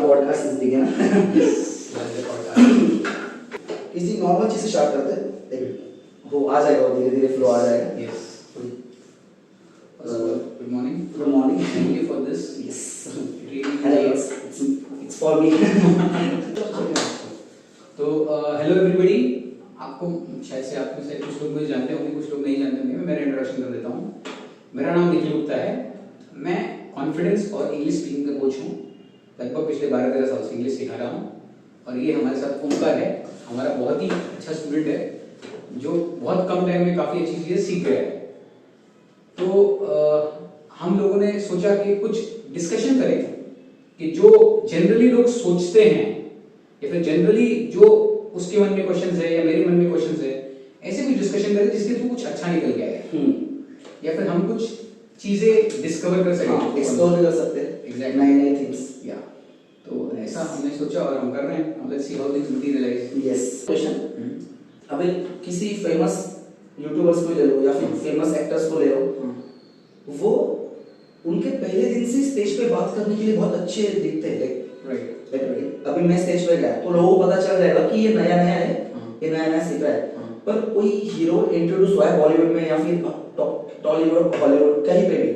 Podcast इस दिखे ना किसी नॉर्मल चीज से स्टार्ट करते हैं, वो आ जाएगा, धीरे धीरे फ्लो आ जाएगा। Yes good morning. Good morning, thank you for this. Yes really it's for me. तो हेलो एवरीबॉडी, आपको शायद से आप में से कुछ लोग मुझे जानते होंगे, कुछ लोग नहीं जानते होंगे। मैं मेरा इंट्रोडक्शन कर देता हूँ। मेरा नाम निखिल गुप्ता है। मैं कॉन्फिडेंस और इंग्लिश स्पीकिंग का कोच हूँ। लगभग पिछले 12-13 साल से इंग्लिश सिखा रहा हूँ। और ये हमारे साथ ओमकार है, हमारा बहुत ही अच्छा स्टूडेंट है, जो बहुत कम टाइम में काफ़ी अच्छी चीज़ें सीख गया है। तो हम लोगों ने सोचा कि कुछ डिस्कशन करें कि जो जनरली लोग सोचते हैं या फिर जनरली जो उसके मन में क्वेश्चंस है या मेरे मन में क्वेश्चंस है, ऐसे कुछ डिस्कशन करें जिसके थ्रू कुछ अच्छा निकल के आए, या फिर हम कुछ चीजें डिस्कवर कर सकें। एक्सप्लोर कर सकते हैं एग्जैक्टली, नए थिंग्स। या तो ऐसा हमने सोचा और हम कर रहे हैं। Let's see how things materialise. Yes question, अभी किसी फेमस यूट्यूबर्स को ले लो या फिर फेमस एक्टर्स को ले लो, वो उनके पहले दिन से स्टेज पे बात करने के लिए बहुत अच्छे दिखते हैं। राइट, अभी मैं स्टेज पे गया तो लोगों को पता चल जाएगा कि ये नया नया है, ये नया नया सीख रहा है। पर कोई हीरो इंट्रोड्यूस हुआ है बॉलीवुड में या फिर टॉलीवुड हॉलीवुड कहीं पे भी,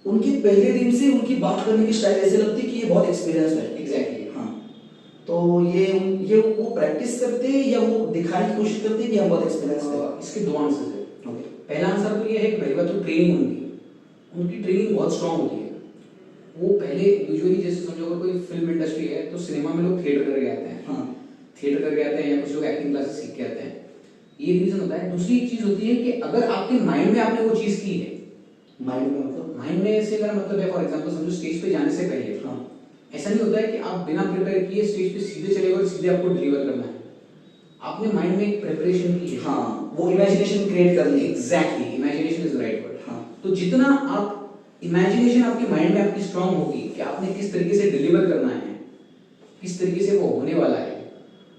उनके पहले दिन से उनकी बात करने की स्टाइल ऐसे लगती है कि ये बहुत एक्सपीरियंस है। एग्जैक्टली। हाँ, तो ये वो प्रैक्टिस करते हैं या वो दिखाने की कोशिश करते हैं कि हम बहुत एक्सपीरियंस हैं? इसके दो आंसर है। ओके, पहला आंसर तो ये है कि पहली बात तो ट्रेनिंग उनकी ट्रेनिंग बहुत स्ट्रांग होती है। वो पहले यूजुअली जैसे समझो अगर कोई फिल्म इंडस्ट्री है तो सिनेमा में लोग थिएटर करके आते हैं। हाँ, थिएटर करके आते हैं या कुछ लोग एक्टिंग क्लासेस सीख के आते हैं। ये एक रीजन होता है। दूसरी एक चीज होती है कि अगर आपके माइंड में आपने वो चीज की है, माइंड में मतलब माइंड में से मेरा मतलब है, फॉर एग्जांपल समझो स्टेज पे जाने से पहले ऐसा नहीं होता है कि आप बिना प्रिपेयर किए स्टेज पे सीधे चले गए और सीधे आपको डिलीवर करना है। आपने माइंड में एक प्रिपरेशन की है। हाँ, वो इमेजिनेशन क्रिएट कर ली। Exactly, imagination is the right word. हाँ, तो जितना आप इमेजिनेशन आपके माइंड में आपकी स्ट्रांग होगी कि आपने किस तरीके से डिलीवर करना है, किस तरीके से वो होने वाला है,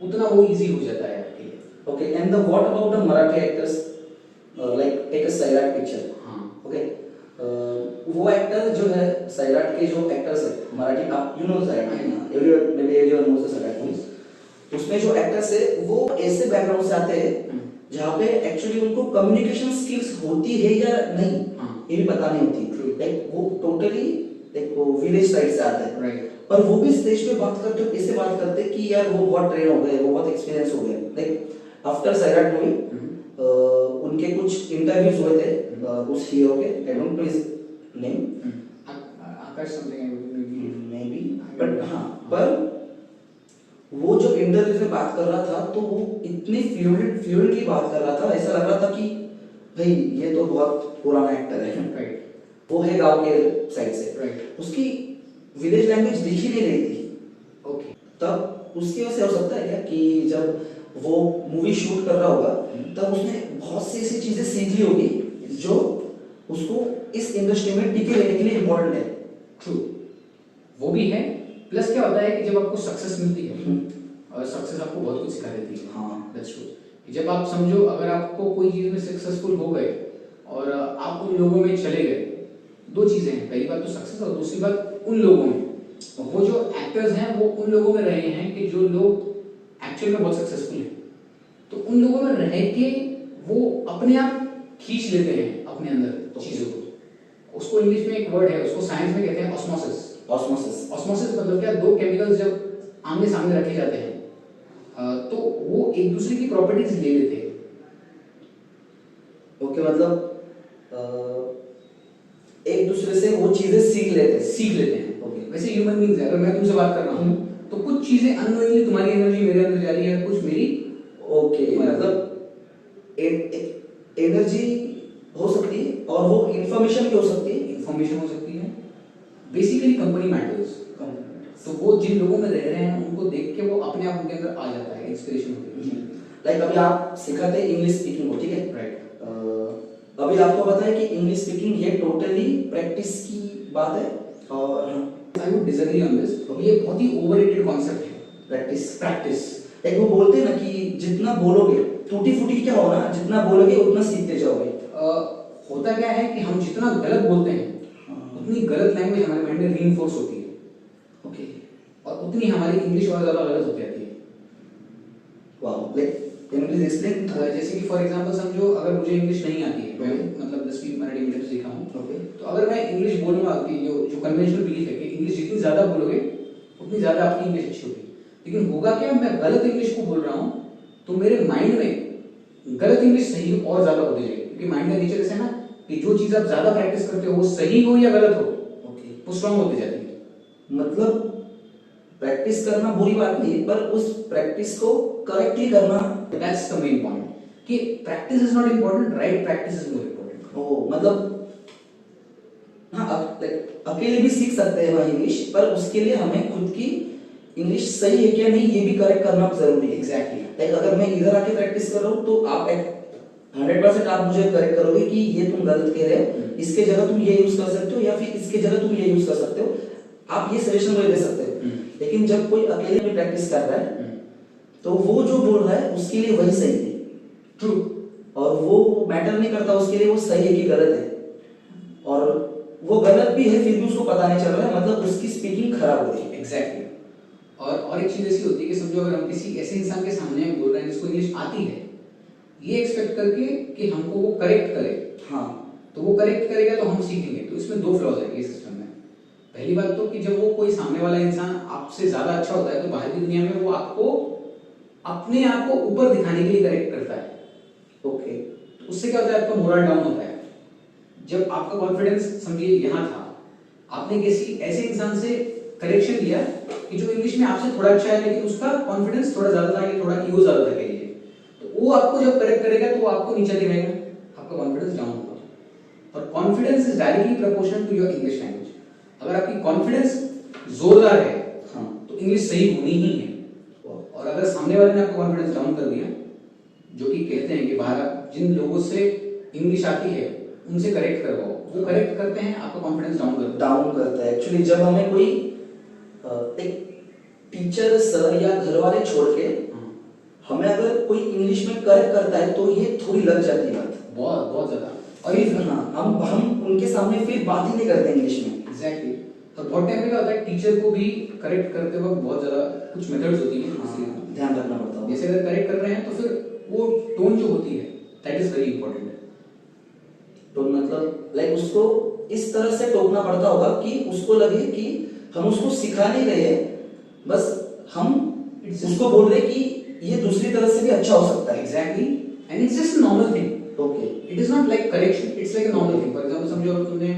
उतना वो इजी हो जाता है आपके लिए। Okay, and the what about the Marathi actors, like take a Sairat picture. हाँ, ओके, वो एक्टर जो है सैराट के जो एक्टर्स है मराठी, आप you know Sairat, everyone may be everyone knows the Sairat movies. उसमें जो एक्टर्स है वो ऐसे बैकग्राउंड से आते हैं जहाँ पे एक्चुअली उनको कम्युनिकेशन स्किल्स होती है या नहीं ये भी पता नहीं होती। लाइक वो टोटली लाइक वो विलेज साइड से आते हैं। राइट, और वो भी स्टेज पे बात करते हो ऐसे बात करते हैं कि यार वो बहुत ट्रेन हो गए, वो बहुत एक्सपीरियंस हो गए। लाइक आफ्टर सैराट मूवी उनके कुछ इंटरव्यूज हुए थे उस हीरो के, आई don't know his name, Akash something may be, but हाँ, पर वो जो इंटरव्यू में बात कर रहा था तो वो इतनी फ्लुएंटली बात कर रहा था, ऐसा लग रहा था कि भाई ये तो बहुत पुराना एक्टर है। राइट, वो है गांव के साइड से। राइट, उसकी विलेज लैंग्वेज दिख ही नहीं रही थी। ओके, तब उसकी वजह से हो सकता है क्या कि जब वो मूवी शूट कर रहा होगा तब उसने बहुत सी ऐसी चीजें सीख ली होगी जो उसको इस इंडस्ट्री में टिके रहने के लिए इम्पोर्टेंट है। ट्रू, वो भी है। प्लस क्या होता है कि जब आपको सक्सेस मिलती है और सक्सेस आपको बहुत कुछ सिखा देती है। हाँ, दैट्स ट्रू। जब आप समझो अगर आपको कोई चीज में सक्सेसफुल हो गए और आप उन लोगों में चले गए, दो चीजें हैं। पहली बात तो सक्सेस, और दूसरी बात उन लोगों में, वो जो एक्टर्स हैं वो उन लोगों में रहे हैं कि जो लोग एक्चुअल में बहुत सक्सेसफुल हैं। तो उन लोगों में रह के वो अपने आप खींच लेते हैं अपने अंदर चीजों को। उसको इंग्लिश में एक वर्ड है, उसको साइंस में कहते हैं ऑस्मोसिस। ऑस्मोसिस मतलब क्या, दो केमिकल्स जब आमने सामने रखे जाते हैं तो वो एक दूसरे की प्रॉपर्टीज ले लेते हैं। ओके, मतलब एक दूसरे से वो चीजें सीख लेते हैं। ओके, वैसे ह्यूमन बीइंग्स है, अगर मैं तुमसे बात कर रहा हूँ तो कुछ चीजें अननोइंगली तुम्हारी एनर्जी मेरे अंदर जा रही है, कुछ मेरी। ओके, मतलब एनर्जी हो सकती है और वो इंफॉर्मेशन भी हो सकती है। इंफॉर्मेशन हो सकती है। Basically company matters. तो वो जिन लोगों में रह रहे हैं उनको देख के वो अपने आप उनके अंदर आ जाता है, इंस्पिरेशन होती है। लाइक अभी आप सिखाते हैं इंग्लिश स्पीकिंग को, ठीक है? राइट। अभी आपको पता है कि इंग्लिश स्पीकिंग ये टोटली प्रैक्टिस की बात है, और I would disagree on this. ये बहुत ही ओवररेटेड कॉन्सेप्ट है, प्रैक्टिस। एक वो बोलते हैं ना कि जितना बोलोगे टूटी फूटी क्या होना, जितना बोलोगे उतना सीखते जाओगे। होता क्या है कि हम जितना गलत बोलते हैं उतनी गलत लैंग्वेज हमारे माइंड में रीइंफोर्स होती है। ओके, और उतनी हमारी इंग्लिश और ज्यादा गलत होती जाती है। Wow, like can you please explain? जैसे कि फॉर एग्जांपल समझो, अगर मुझे इंग्लिश नहीं आती है, मैं मतलब 10वीं मराठी मीडियम से सीखा हूँ, ओके, तो अगर मैं इंग्लिश बोलूंगा कि जो कन्वेंशनल बिलीफ है कि इंग्लिश जितनी ज्यादा बोलोगे उतनी ज्यादा आपकी इंग्लिश अच्छी होगी, लेकिन होगा क्या, मैं गलत इंग्लिश को बोल रहा हूँ तो मेरे माइंड में गलत इंग्लिश सही और ज्यादा होती जाएगी, क्योंकि माइंड का नेचर ऐसा है ना कि जो चीज आप ज्यादा प्रैक्टिस करते हो वो सही हो या गलत हो, ओके, वो स्ट्रांग होती जाती है। मतलब प्रैक्टिस करना बुरी बात नहीं है, पर उस प्रैक्टिस को करेक्टली करना, दैट्स द मेन पॉइंट, कि practice is not important, right practice is more important. ओ मतलब हाँ, अकेले भी सीख सकते हैं वह इंग्लिश, पर उसके लिए हमें खुद की इंग्लिश सही है क्या नहीं ये भी करेक्ट करना जरूरी है। एग्जैक्टली। लाइक अगर मैं इधर आके प्रैक्टिस कर रहा हूँ तो आप 100% आप मुझे करेक्ट करोगे कि ये तुम गलत कह रहे हो, इसके जगह तुम ये यूज कर सकते हो, या फिर इसके जगह तुम ये यूज कर सकते हो, आप ये सजेशन मुझे दे सकते हो। लेकिन जब कोई अकेले में प्रैक्टिस कर रहा है तो वो जो बोल रहा है उसके लिए वही सही है, ट्रू, और वो मैटर नहीं करता उसके लिए वो सही है कि गलत है, और वो गलत भी है फिर भी उसको पता नहीं चल रहा है, मतलब उसकी स्पीकिंग खराब हो रही है। एग्जैक्टली। और एक चीज ऐसी होती है कि समझो अगर हम किसी ऐसे इंसान के सामने बोल रहे हैं जिसको इंग्लिश आती है, ये एक्सपेक्ट करके कि हमको वो करेक्ट करे, हाँ, तो वो करेक्ट करेगा तो हम सीखेंगे। तो इसमें दो फ्लॉज है ये सिस्टम में। पहली बात तो कि जब वो कोई सामने वाला इंसान आपसे ज्यादा अच्छा होता है तो बाहर की दुनिया में वो आपको अपने आप को ऊपर दिखाने के लिए करेक्ट करता है। ओके, तो उससे क्या होता है, आपका मोरल डाउन होता है। जब आपका कॉन्फिडेंस समझिए यहाँ था, आपने किसी ऐसे इंसान से करेक्शन लिया कि जो इंग्लिश में आपसे थोड़ा अच्छा है लेकिन उसका कॉन्फिडेंस थोड़ा ज्यादा था या थोड़ा ईगो ज्यादा था कहिए, तो वो आपको जब करेक्ट करेगा तो वो आपको नीचे दिखाएगा, आपका कॉन्फिडेंस डाउन होगा। और confidence is directly proportional to your English language. अगर आपकी कॉन्फिडेंस जोरदार है, हाँ, तो इंग्लिश सही होनी ही है। और अगर सामने वाले ने आपका कॉन्फिडेंस डाउन कर दिया, जो कि कहते हैं कि बाहर आप जिन लोगों से इंग्लिश आती है उनसे करेक्ट करवाओ, वो करेक्ट करते हैं, आपका कॉन्फिडेंस डाउन करता है। एक्चुअली जब हमें कोई एक टीचर सर या घर वाले छोड़ के हमें अगर कोई इंग्लिश में करेक्ट करता है तो ये थोड़ी लग जाती है बात, बहुत बहुत ज्यादा। और फिर हाँ, हम उनके सामने फिर बात ही नहीं करते इंग्लिश में। एग्जैक्टली। तो बहुत टाइम में क्या होता है, टीचर को भी करेक्ट करते वक्त बहुत ज्यादा कुछ मेथड्स होती हैं, हाँ, ध्यान रखना पड़ता है। जैसे अगर करेक्ट कर रहे हैं तो फिर वो टोन जो होती है दैट इज वेरी इंपॉर्टेंट। तो मतलब लाइक उसको इस तरह से टोकना पड़ता होगा कि उसको लगे कि हम उसको सिखा नहीं रहे हैं, बस हम उसको बोल रहे कि ये दूसरी तरह से भी अच्छा हो सकता है। Exactly, and it's just normal thing. Okay, it is not like correction, it's like a normal thing. For example समझो अगर तुमने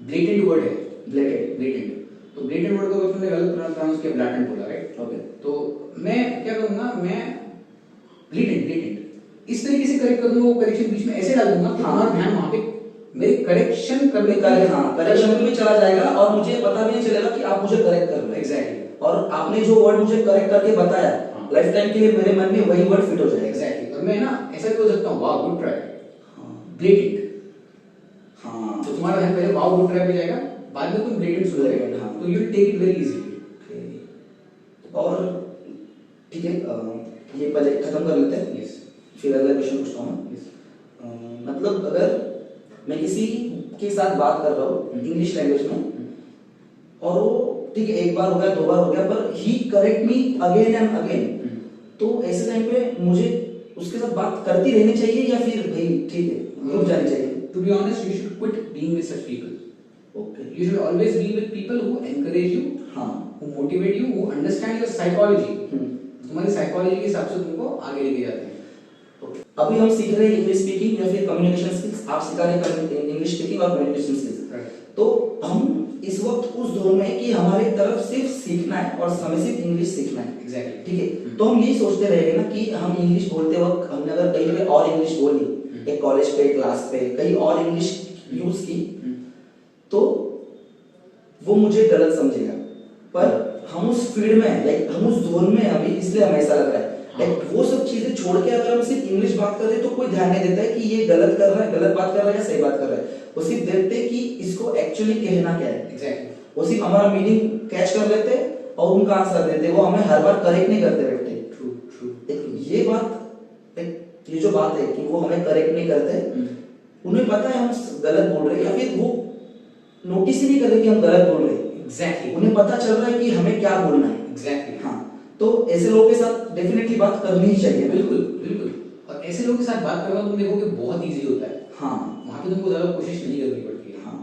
ब्लेटेंट वर्ड है, ब्लेटेंट, तो ब्लेटेंट वर्ड को अगर तुमने गलत प्रोनाउंस किया, ब्लैटेंट बोला, राइट? ओके, तो मैं क्या करूंगा, मैं ब्लेटेंट इस तरीके से करेक्ट कर दूंगा, वो करेक्शन बीच में ऐसे डाल दूंगा कि तुम्हारा ध्यान वहां पे मेरे करेक्शन करने का, हाँ, करेक्शन में भी चला जाएगा और मुझे पता भी नहीं चलेगा कि आप मुझे करेक्ट कर रहे हैं। एग्जैक्टली। और आपने जो वर्ड मुझे करेक्ट करके बताया, लाइफ टाइम के लिए मेरे मन में वही वर्ड फिट हो जाएगा। एग्जैक्टली। और मैं ना ऐसा भी हो सकता हूँ, वाह गुड ट्राई, ब्लेटेंट, हाँ, तो तुम्हारा ध्यान पहले वाह गुड ट्राई पे जाएगा, बाद में तुम ब्लेटेंट सुन रहे, हाँ, तो you will take it very easily. और ठीक है, ये पहले खत्म कर लेते हैं, यस, फिर अगला क्वेश्चन पूछता हूँ। मतलब अगर मैं किसी के साथ बात कर रहा हूँ इंग्लिश लैंग्वेज में, और वो ठीक है एक बार हो गया, दो बार हो गया, पर ही correct me again and again, तो ऐसे टाइम पे मुझे उसके साथ बात करती रहनी चाहिए या फिर भाई ठीक है रुक जानी चाहिए? To be honest, you should quit being with such people. Okay, you should always be with people who encourage you, हाँ, who motivate you, who understand your psychology, तुम्हारी साइकोलॉजी के हिसाब से तुमको आगे लेके जाते हैं। अभी हम सीख रहे हैं इंग्लिश स्पीकिंग या फिर कम्युनिकेशन स्किल्स, आप सिखा रहे हैं इंग्लिश स्पीकिंग और कम्युनिकेशन स्किल्स, तो हम इस वक्त उस दौर में कि हमारे तरफ सिर्फ सीखना है और हमें सिर्फ इंग्लिश सीखना है। एग्जैक्टली, ठीक है, तो हम यही सोचते रहेंगे ना कि हम इंग्लिश बोलते वक्त हमने अगर कहीं पे और इंग्लिश बोली, एक कॉलेज पे, क्लास पे कहीं और इंग्लिश यूज की, तो वो मुझे गलत समझेगा। पर हम उस फील्ड में, लाइक हम उस जोन में अभी, इसलिए हमें ऐसा लग रहा है, लाइक वो सब चीजें छोड़ के अगर हम सिर्फ इंग्लिश बात कर रहे हैं तो कोई ध्यान नहीं देता है कि ये गलत कर रहा है, गलत बात कर रहा है या सही बात कर रहा है। वो सिर्फ देखते हैं कि इसको एक्चुअली कहना क्या है। एग्जैक्टली, वो सिर्फ हमारा मीनिंग कैच कर लेते और उनका आंसर देते, वो हमें हर बार करेक्ट नहीं करते बैठते। True true. ये बात, ये जो बात है कि वो हमें करेक्ट नहीं करते, उन्हें पता है हम गलत बोल रहे हैं या फिर वो नोटिस ही नहीं कर रहे कि हम गलत बोल रहे हैं। एग्जैक्टली, उन्हें पता चल रहा है कि हमें क्या बोलना है। एग्जैक्टली। तो ऐसे लोगों के साथ डेफिनेटली बात करनी ही चाहिए। बिल्कुल बिल्कुल। और ऐसे लोगों के साथ बात करना तुम देखोगे बहुत इजी होता है। हाँ, वहाँ पे तुमको ज्यादा कोशिश नहीं करनी पड़ती है। हाँ,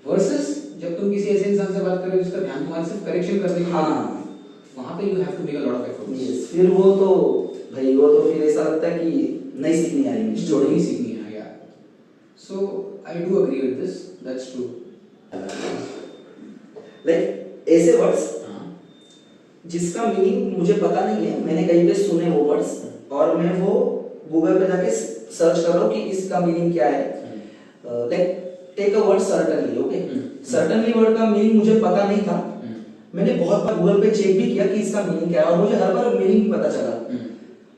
वर्सेस जब तुम किसी ऐसे इंसान से बात कर रहे हो जिसका ध्यान तुम्हारे सिर्फ करेक्शन करने के हाँ, वहाँ पे you have to make a lot of efforts. yes, फिर वो तो भाई वो तो फिर ऐसा लगता है कि नहीं सीखनी आ रही जो नहीं सीखनी है यार। So I do agree with this, that's true. Like ऐसे वर्ड्स हाँ जिसका मीनिंग मुझे पता नहीं है, मैंने कहीं पे सुने वो वर्ड्स और मैं वो गूगल पे जाके सर्च कर रहा हूँ कि इसका मीनिंग क्या है। Like take a word certainly, okay. Certainly word का मीनिंग मुझे पता नहीं था। मैंने बहुत बार गूगल पे चेक भी किया कि इसका मीनिंग क्या है और मुझे हर बार मीनिंग भी पता चला,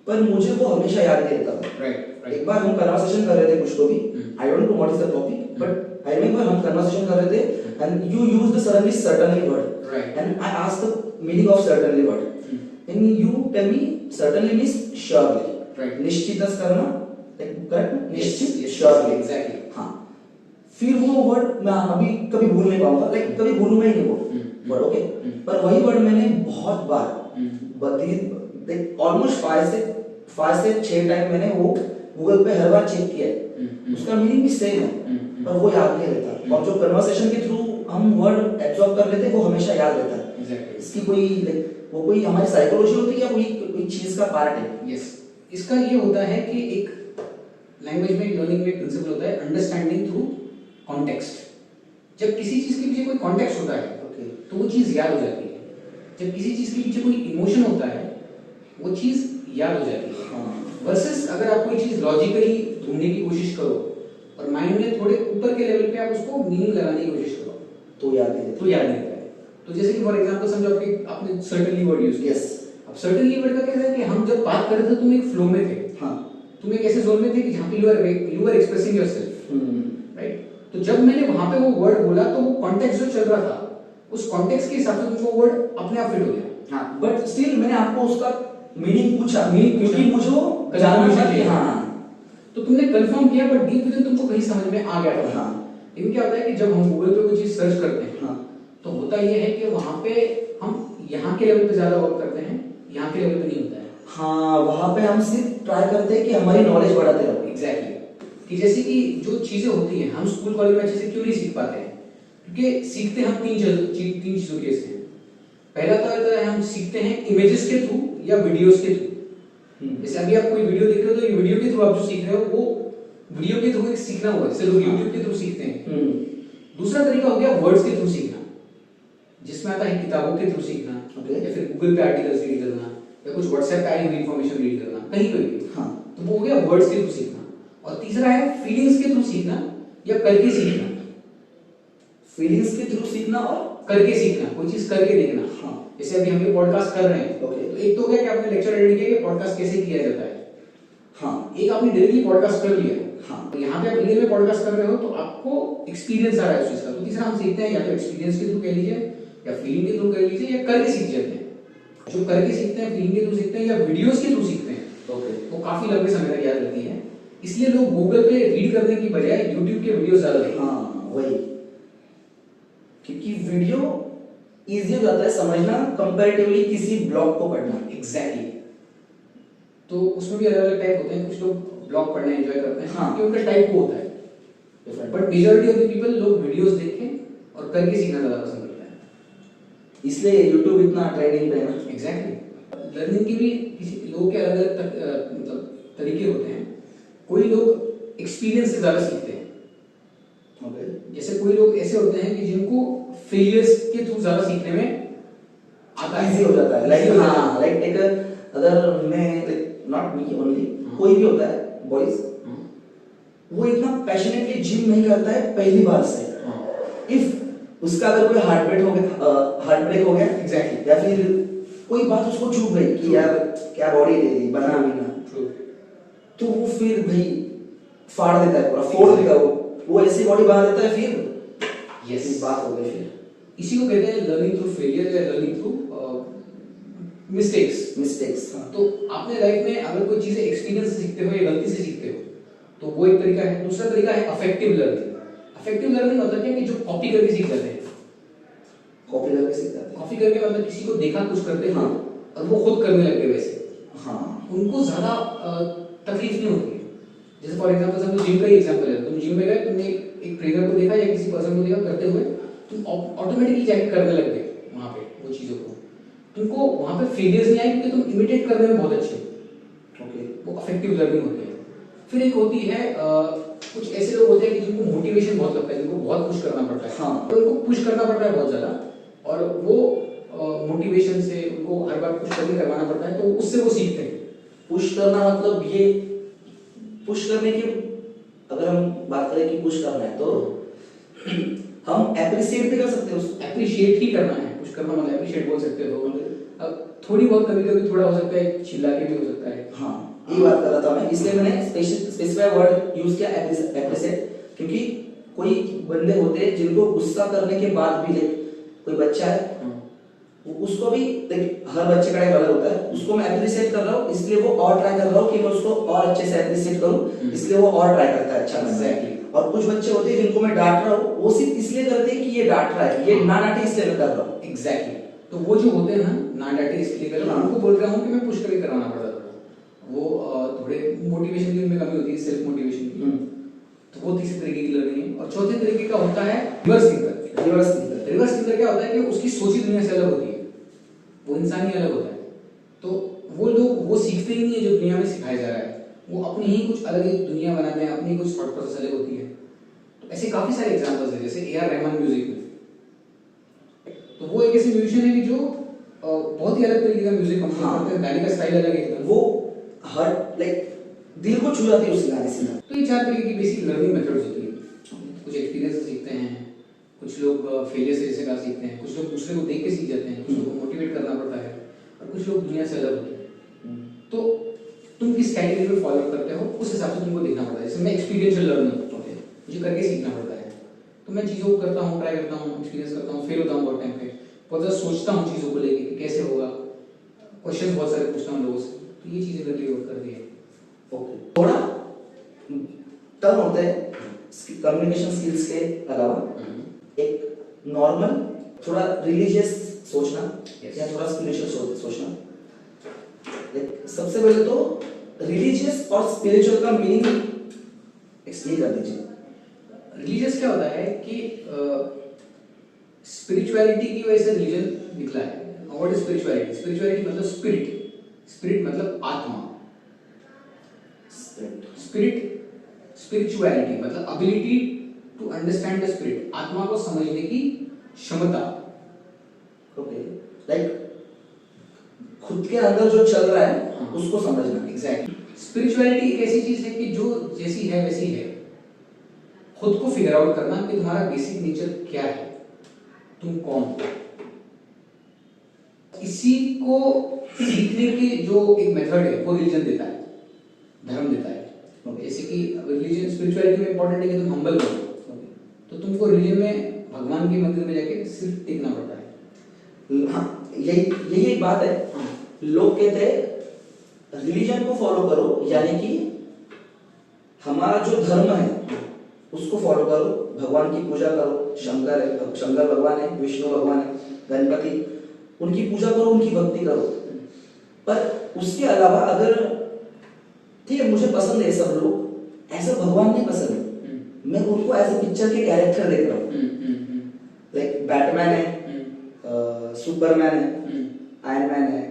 पर मुझे वो हमेशा याद नहीं रहता था। राइट। एक बार हम कन्वर्सेशन कर रहे थे कुछ तो भी, I don't know what is the topic, but I remember हम कन्वर्सेशन कर रहे थे and you used the suddenly certainly word, Right. And I asked the meaning of certainly word and you tell me certainly means surely, Right. निश्चित करना, correct, निश्चित, yes, surely, exactly. हाँ। फिर वो वर्ड मैं अभी कभी भूल नहीं पाऊंगा, लाइक कभी भूलूंगा ही नहीं वो वर्ड, ओके। पर वही वर्ड मैंने बहुत बार ऑलमोस्ट 5 से 6 टाइम मैंने वो गूगल पे हर बार चेक किया है, उसका मीनिंग भी सेम है, पर वो याद नहीं रहता। और जो कन्वर्सेशन के थ्रू हम वर्ड एब्जॉर्ब कर लेते हैं वो हमेशा याद रहता है। Exactly. इसकी कोई वो कोई हमारी साइकोलॉजी होती है या कोई चीज का पार्ट है? यस, इसका ये होता है कि एक लैंग्वेज में लर्निंग में एक प्रिंसिपल होता है अंडरस्टैंडिंग थ्रू कॉन्टेक्स्ट। जब किसी चीज के पीछे कोई कॉन्टेक्स्ट होता है तो वो चीज याद हो जाती है। जब किसी चीज के पीछे कोई इमोशन होता है वो चीज याद हो जाती है। वर्सेस अगर आप कोई चीज लॉजिकली ढूंढने की कोशिश करो और माइंड में थोड़े ऊपर के लेवल पे आप उसको मीनिंग लगाने की कोशिश करो तो याद नहीं रहता। तो याद नहीं रहता है। तो जैसे कि फॉर एग्जांपल समझो आपने सर्टेनली वर्ड यूज किया। यस। अब सर्टेनली वर्ड का क्या है कि हम जब बात कर रहे थे तुम एक फ्लो में थे। हाँ। तुम एक ऐसे जोन में थे कि जहां पे you are expressing yourself, right. तो जब मैंने वहां पे वो वर्ड बोला तो वो कॉन्टेक्स्ट जो चल रहा था उस कॉन्टेक्स्ट के हिसाब से तुमको वर्ड अपने आप फिट हो गया। हाँ, बट स्टिल मैंने आपको उसका मीनिंग पूछा, मीनिंग क्योंकि मुझे वो जानना था कि हाँ, तो तुमने कंफर्म किया बट डीप विद तुमको कहीं समझ में आ गया था। हाँ। लेकिन क्या होता है कि जब हम गूगल पे कोई चीज सर्च करते हैं हाँ, तो होता ये है कि वहां पे हम यहाँ के लेवल पे ज्यादा वर्क करते हैं, यहाँ के लेवल पे नहीं होता है। हाँ, वहां पे हम सिर्फ ट्राई करते हैं कि हमारी नॉलेज बढ़ाते रहो। एग्जैक्टली। कि जैसे कि जो चीजें होती हैं हम स्कूल कॉलेज में अच्छे से क्यों नहीं सीख पाते हैं, क्योंकि सीखते हम तीन चीजों के से। पहला तो होता है हम सीखते हैं इमेजेस के थ्रू या वीडियोस के थ्रू। जैसे अभी आप कोई वीडियो देख रहे हो तो ये वीडियो के थ्रू आप जो सीख रहे हो वो वीडियो के थ्रू एक सीखना हुआ, जैसे लोग यूट्यूब के थ्रू सीखते हैं। दूसरा तरीका हो गया वर्ड्स के थ्रू सीखना, जिसमें आता है किताबों के थ्रू सीखना, या फिर गूगल पे आर्टिकल्स रीड करना, या कुछ व्हाट्सएप पे आई हुई इंफॉर्मेशन रीड करना, कहीं पे भी। हाँ, तो वो हो गया वर्ड्स के थ्रू सीखना। और तीसरा है फीलिंग्स के थ्रू सीखना या करके सीखना। फीलिंग्स के थ्रू सीखना और करके सीखना, कोई चीज करके देखना। हाँ। जैसे अभी हम ये पॉडकास्ट कर रहे हैं, ओके। तो एक तो हो गया कि आपने लेक्चर अटेंड किया कि पॉडकास्ट कैसे किया जाता है। हाँ। एक आपने डायरेक्टली पॉडकास्ट कर लिया। हाँ। तो यहाँ पे आप रियल में पॉडकास्ट कर रहे हो तो आपको एक्सपीरियंस आ रहा है उस चीज का। तो तीसरा हम सीखते हैं या तो एक्सपीरियंस के थ्रू कह लीजिए, या फीलिंग के थ्रू कह लीजिए, या करके सीख जाते हैं। जो करके सीखते हैं, फीलिंग के थ्रू सीखते हैं या वीडियोस के थ्रू सीखते हैं, ओके, वो काफी लंबे समय तक याद रहती है। इसलिए लोग गूगल पे रीड करने की बजाय यूट्यूब के वीडियोस ज्यादा देखते हैं। हाँ, वही, क्योंकि वीडियो इजी हो जाता है समझना कंपैरेटिवली किसी ब्लॉग को पढ़ना। एग्जैक्टली। तो उसमें भी अलग अलग टाइप होते हैं। कुछ लोग ब्लॉग पढ़ना एंजॉय करते हैं, हाँ, क्योंकि उनका टाइप वो होता है। But majority of the people लोग वीडियोस देखें और करके सीखना ज्यादा पसंद करते हैं। इसलिए YouTube इतना ट्रेंडिंग पे है ना। एग्जैक्टली। लर्निंग के भी किसी लोगों के अलग अलग मतलब तरीके होते हैं। कोई लोग एक्सपीरियंस से ज्यादा सीखते हैं। ओके। जैसे कोई लोग ऐसे होते हैं कि जिनको फेलियर्स के थ्रू ज्यादा सीखने में आता है, इजी हो जाता है। लाइक Easy हो जाता हाँ, है। लाइक अगर मैं नॉट मी ओनली, कोई भी होता है बॉयज, वो इतना पैशनेटली जिम नहीं करता है पहली बार से। इफ उसका अगर कोई हार्ट ब्रेक हो गया, एग्जैक्टली, या फिर कोई बात उसको चूक गई कि यार क्या बॉडी दे दी बना बिना, तो वो फिर भाई फाड़ देता है, पूरा फोड़ देता है वो ऐसी बॉडी बना देता है, फिर यस, बात हो गई। फिर इसी को कहते हैं लर्निंग थ्रू फेलियर या लर्निंग थ्रू मिस्टेक्स। हाँ। तो आपने लाइफ में अगर कोई चीजें एक्सपीरियंस से सीखते हो या गलती से सीखते हो तो वो एक तरीका है। दूसरा तरीका है अफेक्टिव लर्निंग। अफेक्टिव लर्निंग मतलब क्या कि जो कॉपी करके सीख जाते हैं। कॉपी करके सीख जाते हैं। कॉपी करके मतलब किसी को देखा कुछ करते हैं, हाँ, और वो खुद करने लग गए वैसे, हाँ उनको ज्यादा तकलीफ नहीं होती है। जैसे फॉर एग्जांपल समझो जिम का ही एग्जांपल है, तुम जिम में गए, तुमने एक ट्रेनर को देखा या किसी पर्सन को देखा करते हुए, तुम ऑटोमेटिकली जाके करने लग गए वहां पे वो चीजों को, तुमको वहां पे फेलियर्स नहीं आए क्योंकि तुम इमिटेट करने में बहुत अच्छे हो। ओके, वो अफेक्टिव लर्निंग होती है। फिर एक होती है कुछ ऐसे लोग होते हैं कि जिनको मोटिवेशन बहुत लगता है, जिनको बहुत पुश करना पड़ता है, हाँ। तो उनको पुश करना पड़ता है बहुत ज्यादा, और वो मोटिवेशन से उनको हर बार पुश करवाना पड़ता है, तो उससे वो सीखते हैं। पुश करना मतलब ये पुश करने की, अगर हम बात करें कि पुश करना है तो हम एप्रिशिएट भी कर सकते हैं उसको। एप्रिशिएट ही करना है, पुश करना मतलब एप्रिशिएट बोल सकते हो। अब थोड़ी बहुत कभी कभी थोड़ा हो सकता है चिल्ला के भी हो सकता है। हाँ, ये बात कर रहा था मैं, इसलिए मैंने स्पेसिफाई वर्ड यूज किया एप्रिशिएट, क्योंकि कोई बंदे होते हैं जिनको गुस्सा करने के बाद भी, कोई बच्चा है उसको भी देख, हर बच्चे का एक अलग होता है, उसको मैं एप्रिशिएट कर रहा हूँ इसलिए वो और ट्राई कर रहा हूँ कि मैं उसको और अच्छे से एप्रिशिएट करूँ, इसलिए वो और ट्राई करता है अच्छा बनने के लिए। और कुछ बच्चे होते हैं जिनको मैं डांट रहा हूँ, वो सिर्फ इसलिए करते हैं कि ये डांट रहा है, ये ना डांटे इसलिए मैं कर रहा हूँ। एग्जैक्टली। तो वो जो होते हैं ना डांटे इसलिए कर रहा हूँ, उनको बोल रहा हूँ कि मैं पुश करके करवाना पड़ता था। वो थोड़े मोटिवेशन की उनमें कमी होती है, सेल्फ मोटिवेशन की। तो वो तीसरे तरीके की लर्निंग है। और चौथे तरीके का होता है रिवर्स थिंकर। रिवर्स थिंकर क्या होता है कि उसकी सोची दुनिया से अलग होती है, वो इंसान ही अलग होता है। तो वो लोग वो सीखते ही नहीं है जो दुनिया में सिखाया जा रहा है, वो अपनी ही कुछ अलग ही दुनिया बनाते हैं, अपनी कुछ थॉट प्रोसेस अलग होती है। तो ऐसे काफी सारे एग्जांपल्स हैं, जैसे ए आर रहमान म्यूजिक में, तो वो एक ऐसे म्यूजिशियन है कि जो बहुत ही अलग तरीके का म्यूजिक कंपोज करते हैं, गाने का स्टाइल अलग है एकदम, वो हर दिल को छू जाती है उस गाने से। तो ये 4 तरीके की बेसिक लर्निंग मेथड्स होती है। कुछ एक्सपीरियंस से सीखते हैं, कुछ लोग फेलियर से जैसे का सीखते हैं, कुछ लोग दूसरे को देख के सीख जाते हैं, कुछ लोगों को मोटिवेट करना पड़ता है, और कुछ लोग दुनिया से अलग होते हैं। तो तुम किस कैटेगरी में फॉलो करते हो उस हिसाब से तुमको देखना पड़ता है। जैसे मैं एक्सपीरियंशियल लर्नर होते हैं, मुझे करके सीखना पड़ता है, तो मैं चीज़ों को करता हूँ, ट्राई करता हूँ, एक्सपीरियंस करता हूँ, फेल होता हूँ बहुत टाइम पे, बहुत ज़्यादा सोचता हूँ चीज़ों को लेके कि कैसे होगा, क्वेश्चन बहुत सारे पूछता हूँ लोगों से, तो ये चीज़ें मेरे लिए वर्क करती है। ओके, थोड़ा टर्न होता है कम्युनिकेशन स्किल्स के अलावा एक नॉर्मल थोड़ा रिलीजियस सोचना या थोड़ा स्पिरिचुअल सोचना। सबसे पहले तो रिलीजियस और स्पिरिचुअल का मीनिंग एक्सप्लेन कर दीजिए। रिलीजियस क्या होता है कि स्पिरिचुअलिटी की वजह से रिलीजन निकला है। What is spirituality? स्पिरिचुअलिटी मतलब स्पिरिट, स्पिरिट मतलब आत्मा, स्पिरिचुअलिटी मतलब ability to understand the spirit, आत्मा को समझने की क्षमता। ओके, लाइक खुद के अंदर जो चल रहा है उसको समझना। एग्जैक्टली। स्पिरिचुअलिटी एक ऐसी चीज है कि जो जैसी है वैसी है, खुद को फिगर आउट करना कि तुम्हारा बेसिक नेचर क्या है, तुम कौन हो, इसी को सीखने की जो एक मेथड है वो रिलीजन देता है, धर्म देता है। जैसे कि रिलीजन स्पिरिचुअलिटी में इंपॉर्टेंट है कि तुम हम्बल बनो, तो तुमको रिलीजन में भगवान के मंदिर में जाके सिर्फ टिकना पड़ता है। हाँ, यही एक बात है। लोग कहते हैं रिलीजन को फॉलो करो, यानी कि हमारा जो धर्म है उसको फॉलो करो, भगवान की पूजा करो, शंकर भगवान है, विष्णु भगवान है, गणपति, उनकी पूजा करो, उनकी भक्ति करो। पर उसके अलावा अगर ठीक है मुझे पसंद है सब लोग, ऐसा भगवान नहीं पसंद है, मैं उनको एज ए पिक्चर के कैरेक्टर देख रहा हूँ। लाइक बैटमैन है, सुपरमैन है, आयरन मैन है,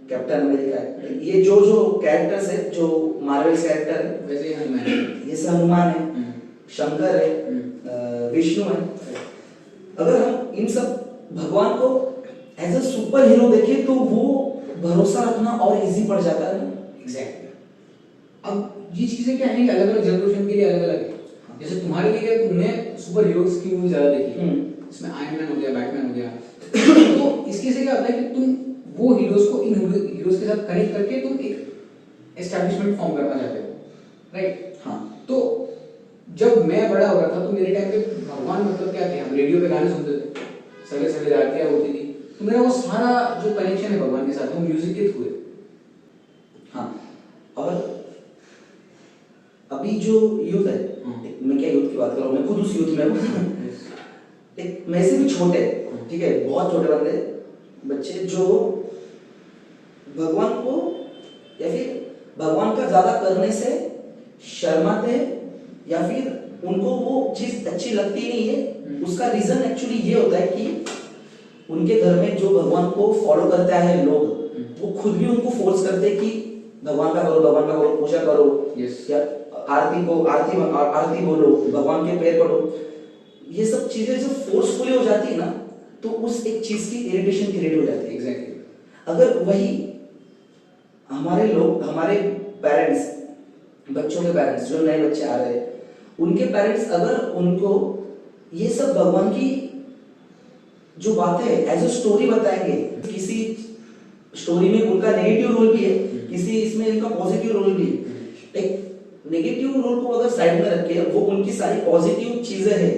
कैप्टन अमेरिका है, ये जो कैरेक्टर्स है, जो मार्वल्स कैरेक्टर है, वैसे हनुमान है, जैसे हनुमान है, शंकर है, विष्णु है। अगर हम इन सब भगवान को एज अ सुपर हीरो देखें तो वो भरोसा रखना और इजी पड़ जाता है। एग्जैक्टली। अब ये चीजें क्या है, अलग अलग जनरेशन के लिए अलग अलग है। जैसे तुम्हारे लिए तुमने सुपर हीरोज की मूवी ज्यादा देखी, इसमें आयरन मैन हो गया, बैटमैन हो गया, तो इसके से क्या होता है कि तुम वो हीरोज को इन हीरोज के साथ कनेक्ट करके तुम एक एस्टैब्लिशमेंट फॉर्म करना चाहते हो, राइट? हाँ। तो जब मैं बड़ा हो रहा था तो मेरे टाइम पे भगवान मतलब क्या थे, हम रेडियो पे गाने सुनते थे, सवेरे सवेरे आरतियां होती थी, तो मेरा वो सारा जो कनेक्शन है भगवान के साथ वो म्यूजिक के थ्रू है। हाँ। और अभी जो यूथ है, मैं क्या यूथ की बात कर रहा हूँ, मैं खुद उस यूथ में हूँ। मैं से भी छोटे, ठीक है, बहुत छोटे बंदे, बच्चे जो भगवान को या फिर भगवान का ज्यादा करने से शर्माते हैं या फिर उनको वो चीज अच्छी लगती नहीं है। उसका रीजन एक्चुअली ये होता है कि उनके घर में जो भगवान को फॉलो करते आए हैं लोग, वो खुद भी उनको फोर्स करते हैं कि भगवान का करो, पूजा करो, या आरती बोलो, भगवान के पैर पड़ो। ये सब चीजें जब फोर्सफुली हो जाती है ना, तो उस एक चीज की इरिटेशन क्रिएट हो जाती है। एग्जैक्टली। अगर वही हमारे पेरेंट्स, बच्चों के पेरेंट्स, जो नए बच्चे आ रहे हैं, उनके पेरेंट्स अगर उनको ये सब भगवान की जो बातें एज अ स्टोरी बताएंगे, किसी स्टोरी में उनका नेगेटिव रोल भी है, किसी इसमें इनका पॉजिटिव रोल भी है। एक नेगेटिव रोल को अगर साइड में रख के वो उनकी सारी पॉजिटिव चीजें हैं,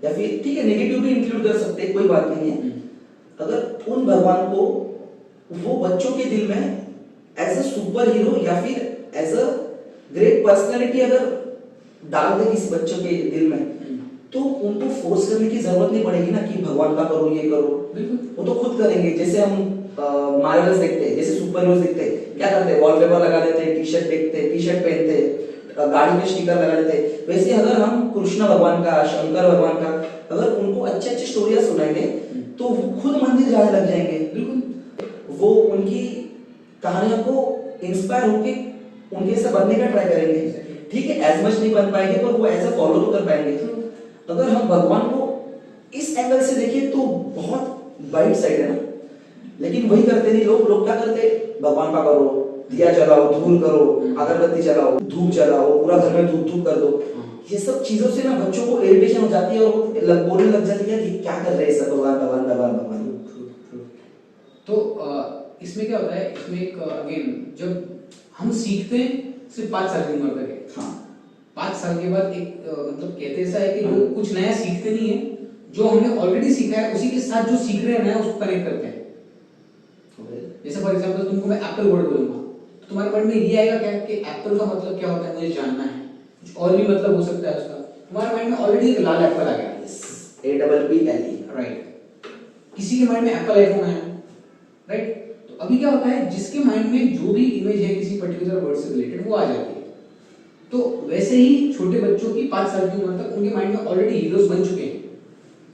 या फिर ठीक है नेगेटिव भी इंक्लूड कर सकते हैं, कोई बात नहीं है। अगर उन भगवान को वो बच्चों के दिल में एज अ सुपर हीरो या फिर एज अ ग्रेट पर्सनालिटी अगर डाल दे किसी बच्चों के दिल में, तो उनको फोर्स करने की जरूरत नहीं पड़ेगी ना कि भगवान का करो, ये करो। वो तो खुद करेंगे। जैसे हम मार्वल्स देखते हैं, जैसे सुपर हीरोज देखते हैं, क्या करते हैं, वॉलपेपर लगा देते हैं, टी शर्ट पहनते हैं, गाड़ी पे स्टिकर लगा देते हैं। वैसे अगर हम कृष्ण भगवान का, शंकर भगवान का अगर उनको अच्छे अच्छे स्टोरियां सुनाएंगे, तो वो खुद मंदिर जाने लग जाएंगे। बिल्कुल, वो उनकी कहानियों को इंस्पायर होके उनके से बनने का ट्राई करेंगे। ठीक है, एज मच नहीं बन पाएंगे, पर वो एज अ फॉलो तो कर पाएंगे। अगर हम भगवान को इस एंगल से देखें तो बहुत वाइड साइड है ना, लेकिन वही करते नहीं लोग क्या करते, भगवान का करो, दिया जलाओ, धूल करो, अगरबत्ती जलाओ, धूप जलाओ, पूरा घर में धूप कर दो। ये सब चीजों से ना बच्चों को इरिटेशन हो जाती है और वो बोलने लग जाती है कि क्या कर रहे हैं सब, भगवान भगवान भगवान भगवान। तो इसमें क्या होता है, इसमें एक अगेन जब हम सीखते हैं सिर्फ 5 साल की उम्र तक है। हाँ, 5 साल के बाद एक मतलब कहते ऐसा है कि लोग कुछ नया सीखते नहीं है, जो हमने ऑलरेडी सीखा है उसी के साथ जो सीख रहे हैं नया उसको कनेक्ट करते हैं। जैसे फॉर एग्जांपल तुमको मैं एप्पल वर्ड बोलूंगा, तो तुम्हारे मन में ये आएगा क्या कि एप्पल का मतलब क्या होता है, मुझे जानना है। कुछ और भी मतलब हो सकता है उसका, तुम्हारे माइंड में ऑलरेडी एक लाल एप्पल आ गया। APPLE, right. किसी के माइंड में एप्पल आईफोन आया, राइट। तो अभी क्या होता है, जिसके माइंड में जो भी इमेज है किसी पर्टिकुलर वर्ड से रिलेटेड वो आ जाती है। तो वैसे ही छोटे बच्चों की 5 साल की उम्र तक उनके माइंड में ऑलरेडी हीरोज बन चुके हैं,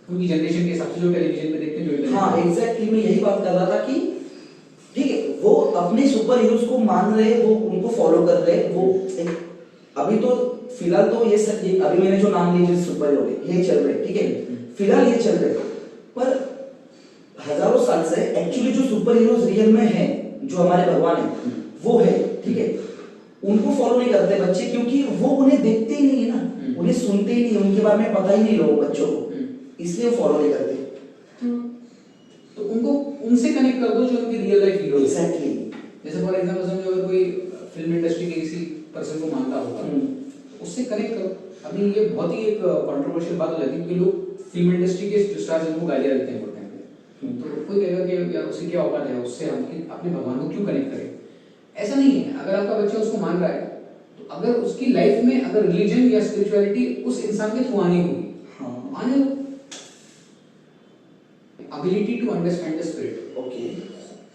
उनकी जनरेशन के हिसाब से, जो टेलीविजन पे देखते हैं, जो हाँ एग्जैक्टली, मैं यही बात कर रहा था कि ठीक है वो अपने सुपर हीरोज को मान रहे, वो उनको फॉलो कर रहे, वो अभी तो फिलहाल तो ये अभी मैंने जो नाम लिए सुपर हीरो ये चल रहे, ठीक है फिलहाल ये चल रहे, पर हजारों साल से एक्चुअली जो सुपर हीरोज रियल में है, जो हमारे भगवान है वो है, ठीक है, उनको फॉलो नहीं करते बच्चे, क्योंकि वो उन्हें देखते ही नहीं है ना, उन्हें सुनते ही नहीं, उनके बारे में पता ही नहीं लोग बच्चों को, इसलिए वो फॉलो नहीं करते। तो उनको उनसे कनेक्ट कर दो जो उनकी रियल लाइफ हीरो। एग्जैक्टली। जैसे फॉर एग्जांपल समझो अगर कोई फिल्म इंडस्ट्री के किसी पर्सन को मानता होगा, तो उससे कनेक्ट करो। अभी ये बहुत ही एक कंट्रोवर्शियल बात हो जाती है, क्योंकि लोग फिल्म इंडस्ट्री के जो स्टार्स हैं उनको गालियां देते हैं टाइम पे। तो कोई कहेगा कि यार उसकी क्या औकात है, उससे हम अपने भगवान को क्यों कनेक्ट करें। ऐसा नहीं है, अगर आपका बच्चा उसको मान रहा है, तो अगर उसकी लाइफ में अगर रिलीजन या स्पिरिचुअलिटी उस इंसान के थ्रू आनी होगी, आने दो। Ability to understand the spirit, okay,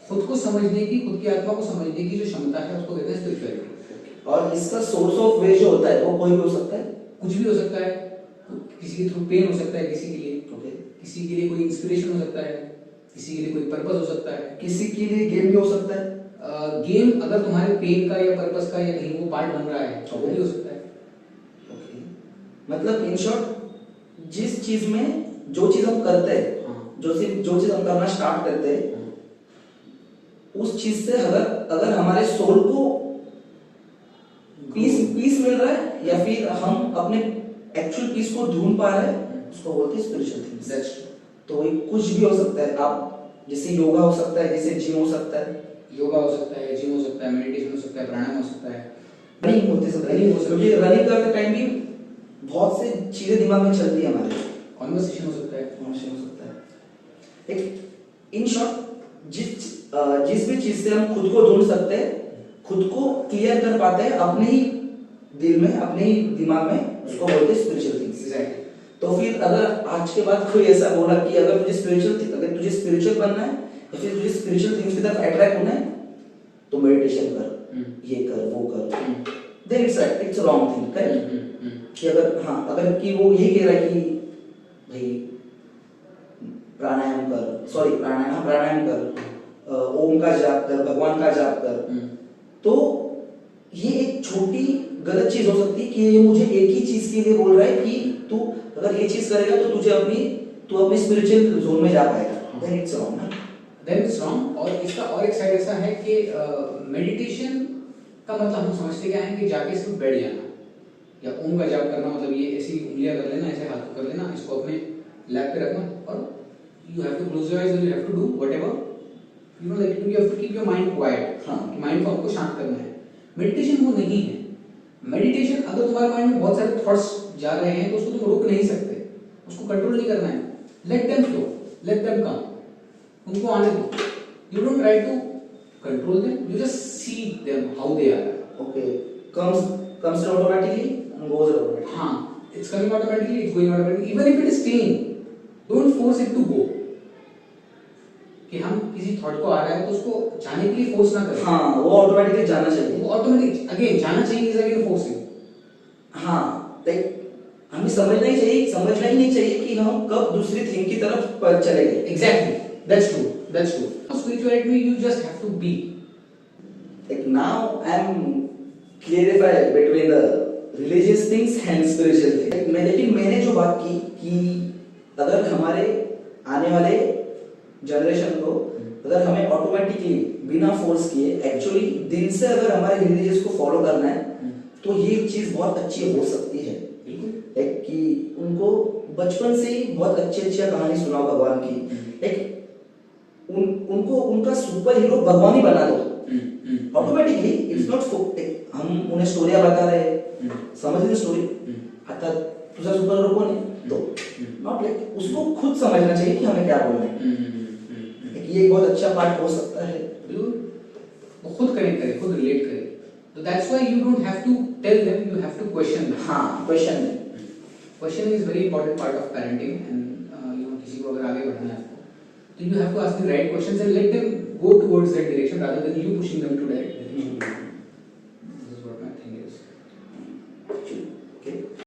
खुद को समझने की, खुद की आत्मा को समझने की जो क्षमता है उसको कहते हैं स्पिरिचुअलिटी। और इसका सोर्स ऑफ वे जो होता है वो कोई भी हो सकता है, कुछ भी हो सकता है, किसी के थ्रू पेन हो सकता है, किसी के लिए okay. किसी के लिए कोई इंस्पिरेशन हो सकता है, किसी के लिए कोई पर्पस हो सकता है, किसी के लिए गेम भी हो सकता है। गेम अगर तुम्हारे पेन का या पर्पस का या कहीं वो पार्ट बन रहा है तो वो भी हो सकता है। ओके, मतलब इन शॉर्ट जिस चीज में जो चीज हम करते हैं, जो चीज हम करना स्टार्ट करते हैं, उस चीज से अगर हमारे सोल को पीस मिल रहा है या फिर हम अपने एक्चुअल पीस को ढूंढ पा रहे हैं, उसको बोलते हैं स्पिरिचुअल थिंग्स। तो ये कुछ भी हो सकता है, आप जैसे योगा हो सकता है, जैसे जिम हो सकता है, योगा हो सकता है, जिम हो सकता है, मेडिटेशन हो सकता है, प्राणायाम हो सकता है, रनिंग होते सकता है, क्योंकि रनिंग करते टाइम भी बहुत से चीजें दिमाग में चलती है हमारे, कन्वर्सेशन हो सकता है, कॉन्वर्सेशन हो सकता है। एक इन शॉर्ट जिस भी चीज से हम खुद को ढूंढ सकते हैं, खुद को क्लियर कर पाते हैं अपने ही दिल में, अपने ही दिमाग में, उसको बोलते हैं स्पिरिचुअल थिंग्स। तो फिर अगर आज के बाद कोई ऐसा बोला कि अगर तुझे स्पिरिचुअल बनना है या फिर तुझे स्पिरिचुअल थिंग्स की तरफ अट्रैक्ट होना है, तो मेडिटेशन कर, ये कर, वो कर, then it's wrong thing, correct? कि अगर कि वो यही कह रहा है कि भाई प्राणायाम कर, ओम का जाप कर, भगवान का जाप कर, तो ये एक छोटी गलत चीज हो सकती है कि ये मुझे एक ही चीज के लिए बोल रहा है कि तू अगर ये चीज करेगा तो तू अपनी स्पिरिचुअल जोन में जा पाएगा, देन इट्स रॉन्ग ना। Then it's wrong. और इसका और एक साइड ऐसा है कि मेडिटेशन का मतलब हम समझते क्या है कि जाके सिर्फ बैठ जाना या ओम का जाप करना, मतलब ये ऐसी उंगलियां कर लेना, ऐसे हाथ को कर लेना, इसको अपने लैप पे रखना और you have to close your eyes and you have to do whatever you know, like you have to keep your mind quiet. Mind को आपको शांत करना है। मेडिटेशन वो नहीं है। मेडिटेशन अगर तुम्हारे माइंड में बहुत सारे थॉट्स जा रहे हैं तो उसको तुम रोक नहीं सकते, उसको कंट्रोल नहीं करना है। Let them flow, let them come, उनको आने दो। You don't try to control them, you just see them how they are. Okay, comes automatically and goes automatically. हाँ, it's coming automatically, it's going automatically. Even if it is staying, don't force it to go. कि हम किसी thought को आ रहा है तो उसको जाने के लिए फोर्स ना करें। हाँ, वो ऑटोमेटिकली जाना चाहिए। वो ऑटोमेटिक अगेन जाना चाहिए, इज अगेन फोर्सिंग। हाँ, लाइक हमें समझना ही नहीं चाहिए कि हम कब दूसरी थिंग की तरफ चले गए। Exactly, that's true. स्पिरिचुअलिटी में you just have to be. Like now I am clarify between the religious things and spiritual things. लेकिन मैंने जो बात की कि अगर हमारे आने वाले जनरेशन को अगर हमें ऑटोमेटिकली बिना फोर्स किए एक्चुअली दिल से अगर हमारे रिलीजियस को फॉलो करना है तो ये चीज बहुत अच्छी हो सकती है। एक कि उनको बचपन से ही बहुत अच्छी कहानी सुनाओ भगवान की। एक उनको उनका सुपर हीरो भगवान ही बना दो ऑटोमेटिकली। इट्स नॉट हम उन्हें स्टोरिया बता रहे हैं, समझ रहे स्टोरी, आता तुझा सुपर हीरो कौन है तो नॉट लाइक उसको खुद समझना चाहिए कि हमें क्या बोलना है। ये एक बहुत अच्छा पार्ट हो सकता है। वो खुद कनेक्ट करे, खुद रिलेट करे। तो that's why you don't have to tell them, you have to question them. हाँ, question questioning is very important part of parenting and you know किसी को अगर आगे बढ़ाना है आपको तो you have to ask the right questions and let them go towards that direction rather than you pushing them to that direction.